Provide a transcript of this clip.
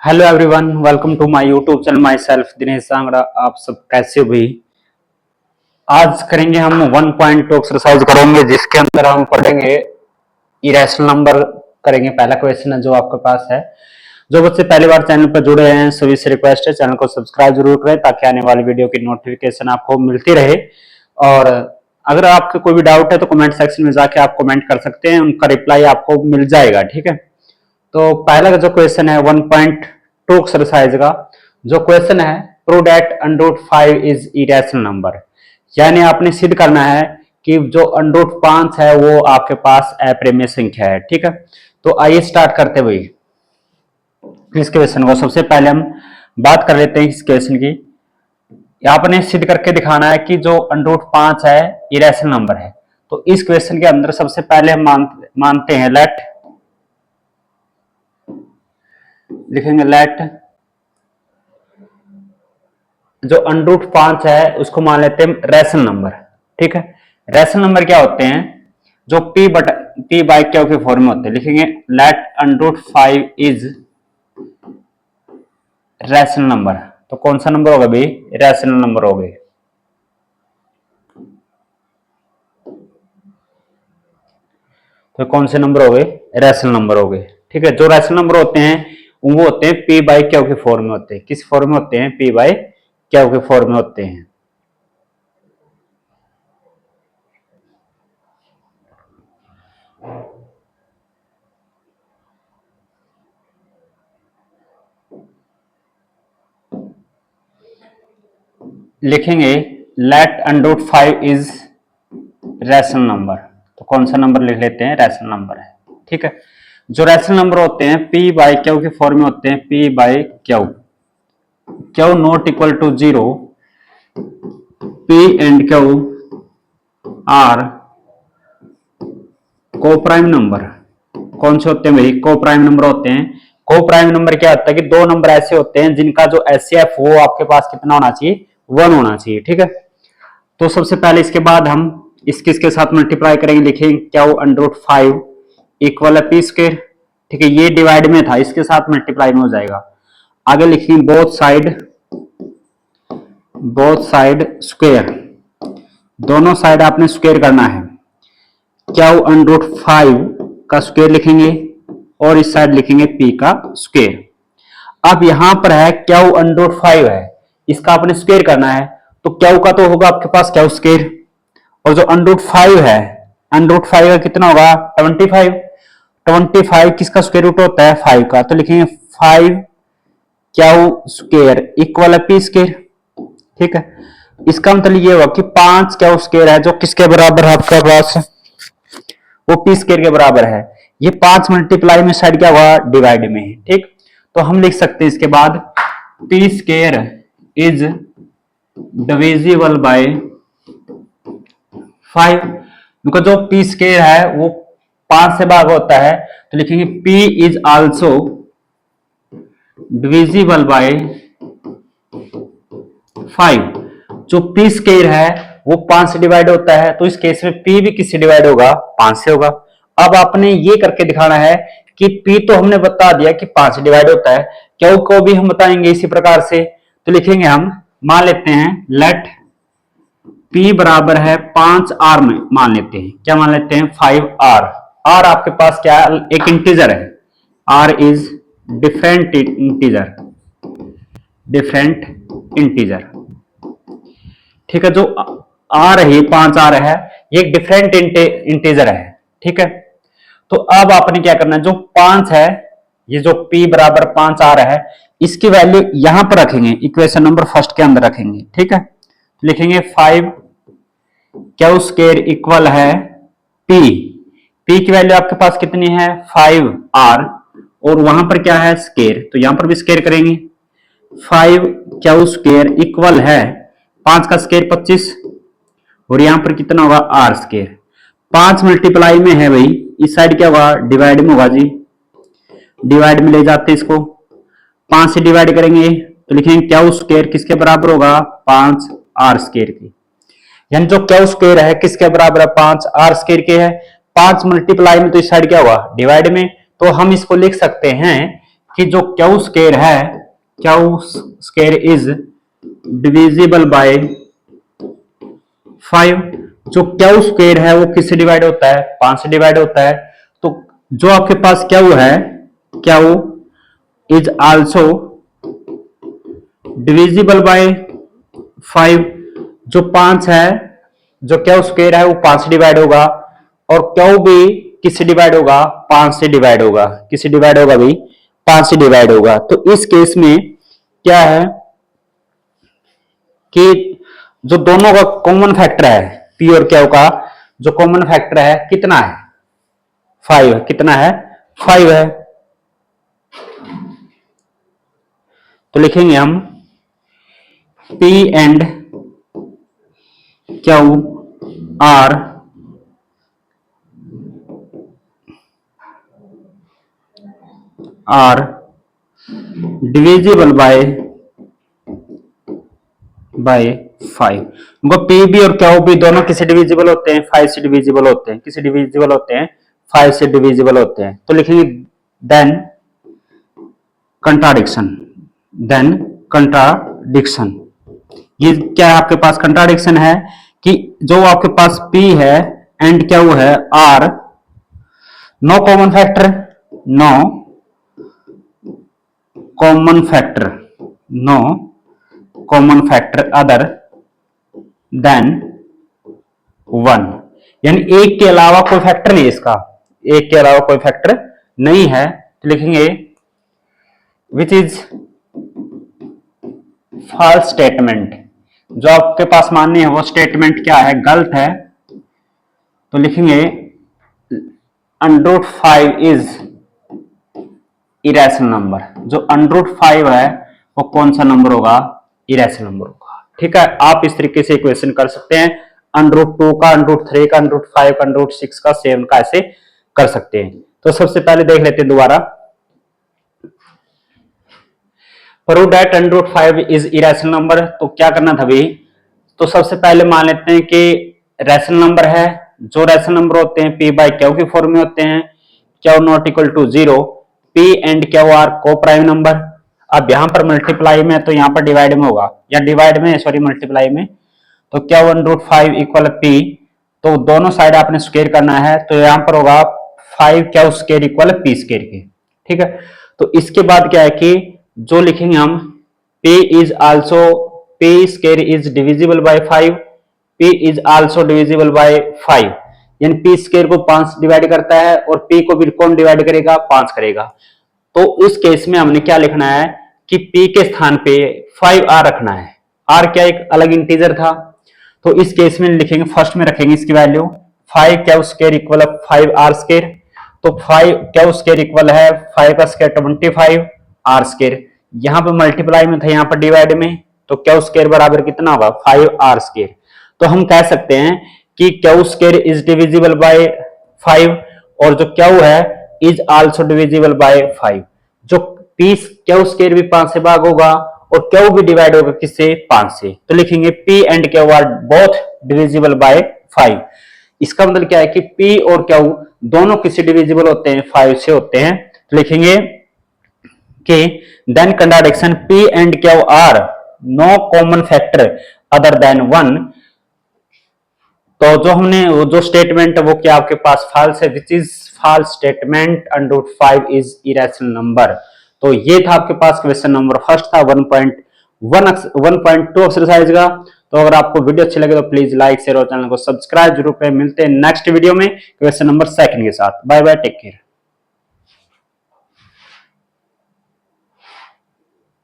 Hello everyone, welcome to my YouTube channel. Myself Dinesh Sangda. आप सब कैसे हो भी? आज करेंगे हम 1.2 एक्सरसाइज करेंगे, जिसके अंदर हम पढ़ेंगे इरेशनल नंबर। करेंगे पहला क्वेश्चन है जो आपके पास है। जो बच्चे पहली बार चैनल पर जुड़े हैं सभी से रिक्वेस्ट है चैनल को सब्सक्राइब जरूर करें, ताकि आने वाली वीडियो की नोटिफिकेशन आपको मिलती रहे। और अगर आपको कोई भी डाउट है तो कमेंट सेक्शन में जाके आप कमेंट कर सकते हैं, उनका रिप्लाई आपको मिल जाएगा। ठीक है, तो पहला जो क्वेश्चन है 1.2 एक्सरसाइज का जो क्वेश्चन है, prove that √5 is irrational number. यानी आपने सिद्ध करना है कि जो √5 है वो आपके पास अप्रिमेय संख्या है। ठीक है, तो आइए स्टार्ट करते हुए इस क्वेश्चन को। सबसे पहले हम बात कर लेते हैं इस क्वेश्चन की। आपने सिद्ध करके दिखाना है कि जो √5 है इरेशनल नंबर है। तो इस क्वेश्चन के अंदर सबसे पहले हम मानते हैं लेट, लिखेंगे लेट जो √5 है उसको मान लेते हैं रैशनल नंबर। ठीक है, रैशनल नंबर क्या होते हैं? जो p बाई क्यू के फॉर्म में होते हैं। लिखेंगे लेट √5 इज रैशनल नंबर। तो कौन सा नंबर होगा भाई? रैशनल नंबर हो गए। तो कौन से नंबर हो गए? रैशनल नंबर हो गए। ठीक है, जो रैशनल नंबर होते हैं वो होते हैं p बाई क्यू के फॉर्म में होते हैं। किस फॉर्म में होते हैं? p बाई क्यू के फॉर्म में होते हैं। लिखेंगे लेट √5 इज रैशनल नंबर। तो कौन सा नंबर लिख लेते हैं? रैशनल नंबर है। ठीक है, जो रैशनल नंबर होते हैं p बाई क्यू के फॉर्म में होते हैं। p by Q, Q not equal to 0, p and Q are coprime number. कौन से होते हैं भाई? को प्राइम नंबर होते हैं। को प्राइम नंबर क्या होता है कि दो नंबर ऐसे होते हैं जिनका जो एचसीएफ वो आपके पास कितना होना चाहिए? 1 होना चाहिए। ठीक है, तो सबसे पहले इसके बाद हम इसके साथ मल्टीप्लाई करेंगे। लिखेंगे क्यू √5 इक्वल है p स्क्वायर। ठीक है, ये डिवाइड में था, इसके साथ मल्टीप्लाई में हो जाएगा। आगे लिखेंगे बोथ साइड स्क्वायर। दोनों साइड आपने स्क्वायर करना है। क्यू √5 का स्क्वायर लिखेंगे और इस साइड लिखेंगे p का स्क्वायर। अब यहां पर है क्यू √5 है, इसका आपने स्क्वायर करना है। तो क्यू का तो होगा आपके पास क्यू स्क्वायर, और जो √5 है √5 का कितना होगा? 25। 25 किसका स्क्वायर रूट होता है? 5 का। तो लिखेंगे 5 क्यू स्क्वायर इक्वल है p स्क्वायर। ठीक है, इसका मतलब ये होगा कि 5 क्यू स्क्वायर है जो किसके बराबर है आपके पास? वो p स्क्वायर के बराबर है। ये 5 मल्टीप्लाई में साइड क्या हुआ? डिवाइड में है। ठीक, तो हम लिख सकते हैं इसके बाद p square is divisible by 5। क्योंकि जो p स्क्वायर है वो 5 से भाग होता है। तो लिखेंगे p is also divisible by 5। जो p स्क्वायर है वो 5 से डिवाइड होता है, तो इस केस में p भी किससे डिवाइड होगा? 5 से होगा। अब आपने ये करके दिखाना है कि p तो हमने बता दिया कि 5 से डिवाइड होता है, क्यू को भी हम बताएंगे इसी प्रकार से। तो लिखेंगे हम, मान लेते हैं लेट p बराबर है 5r में मान लेते हैं। क्या मान लेते हैं? 5r। r आपके पास क्या है? एक इंटीजर है। r is different integer. ठीक है, जो r है 5r है, ये एक डिफरेंट इंटीजर है। ठीक है, तो अब आपने क्या करना है? जो 5 है, ये जो p बराबर 5r है, इसकी वैल्यू यहां पर रखेंगे, इक्वेशन नंबर फर्स्ट के अंदर रखेंगे। ठीक है, तो लिखेंगे 5 क्यू स्क्वायर इक्वल है p। p की वैल्यू आपके पास कितनी है? 5r, और वहां पर क्या है? स्क्वायर, तो यहां पर भी स्क्वायर करेंगे। 5 क्यू स्क्वायर इक्वल है 5 का स्क्वायर 25, और यहां पर कितना होगा? r square. 5 मल्टीप्लाई में है भाई, इस साइड क्या होगा? डिवाइड में होगा जी। डिवाइड में ले जाते इसको, 5 से डिवाइड करेंगे तो लिखेंगे क्यू स्क्वायर किसके बराबर होगा? 5r स्क्वायर के। यानी जो क्यू स्क्वायर है किसके बराबर है? 5r स्क्वायर के है। 5 मल्टीप्लाई में तो इस साइड क्या होगा? डिवाइड में। तो हम इसको लिख सकते हैं कि जो क्यू स्क्वायर है, Q square is divisible by 5। जो क्यू स्क्वायर है वो किससे डिवाइड होता है? 5 से डिवाइड होता है। तो जो आपके पास क्यू है, Q is also divisible by 5। जो 5 है, जो क्यू स्क्वायर है वो 5 से डिवाइड होगा, और क्यू भी किससे डिवाइड होगा? 5 से डिवाइड होगा। किससे डिवाइड होगा भी? 5 से डिवाइड होगा। तो इस केस में क्या है कि जो दोनों का कॉमन फैक्टर है, पी और क्यू का जो कॉमन फैक्टर है कितना है? 5 है। कितना है? 5 है। तो लिखेंगे हम P and Q are divisible by 5। उनको P भी और Q भी दोनों किसे डिविजिबल होते हैं? 5 से डिविजिबल होते हैं। किसे डिविजिबल होते हैं? 5 से डिविजिबल होते हैं। तो लिखेंगे देन कंट्राडिक्शन। ये क्या है आपके पास? कंट्राडिक्शन है कि जो आपके पास P है एंड Q है are no common factor, no common factor other than 1, यानी एक के अलावा कोई फैक्टर नहीं है इसका, एक के अलावा कोई फैक्टर नहीं है। तो लिखेंगे विच इज फॉल्स स्टेटमेंट। जो आपके पास माननी है वो स्टेटमेंट क्या है? गलत है। तो लिखेंगे √5 इज इरेशनल नंबर। जो √5 है वो कौन सा नंबर होगा? इरेशनल नंबर होगा। ठीक है, आप इस तरीके से इक्वेशन कर सकते हैं। √2 का, √3 का, √5 का, √6 का, 7 का ऐसे कर सकते हैं। तो सबसे पहले देख लेते हैं दोबारा। Prove that √5 is irrational number. तो क्या करना था भाई? तो सबसे पहले मान लेते हैं कि रैशनल नंबर है। जो रैशनल नंबर होते हैं P बाई Q के फॉर्म में होते हैं। Q not equal to 0, P and Q are coprime number. अब यहां पर मल्टीप्लाई में तो यहां पर डिवाइड में होगा, या डिवाइड में सॉरी मल्टीप्लाई में। तो Q1√5 इक्वल P, तो दोनों साइड आपने स्क्वायर करना है। तो यहां पर होगा 5Q square equal P square के। ठीक है, तो इसके बाद क्या है कि जो लिखेंगे हम P is also P square is divisible by 5, P is also divisible by 5, यानी P स्क्वायर को 5 डिवाइड करता है और P को भी कौन डिवाइड करेगा? 5 करेगा। तो इस केस में हमने क्या लिखना है कि P के स्थान पे 5R रखना है। R क्या एक अलग इंटीजर था, तो इस केस में लिखेंगे, फर्स्ट में रखेंगे इसकी value 5Q square equal 5R square. तो 5Q स्क्वायर इक्वल है 5 का स्क्वायर 25 R स्क्वायर। यहां पर मल्टीप्लाई में था, यहां पर डिवाइड में, तो Q स्क्वायर बराबर कितना होगा? 5R square. तो हम कह सकते हैं कि Q square is divisible by 5, और जो Q है इज आल्सो डिविजिबल बाय 5। जो P Q स्क्वायर भी 5 से भाग होगा और Q भी डिवाइड होगा किससे? 5 से। तो लिखेंगे P and Q are both divisible by 5। इसका मतलब क्या है कि P और Q दोनों किससे डिविजिबल होते हैं? 5 से होते हैं। तो लिखेंगे कि then contradiction P and Q are no common factor other than 1। तो जो हमने वो जो स्टेटमेंट है वो क्या आपके पास फॉल्स है, which is false statement √5 is irrational number. तो ये था आपके पास क्वेश्चन नंबर फर्स्ट था 1.2 एक्सरसाइज का। तो अगर आपको वीडियो अच्छी लगे तो प्लीज लाइक शेयर और चैनल को सब्सक्राइब जरूर करें। मिलते हैं नेक्स्ट वीडियो में क्वेश्चन नंबर 2 के साथ। Bye bye, take care.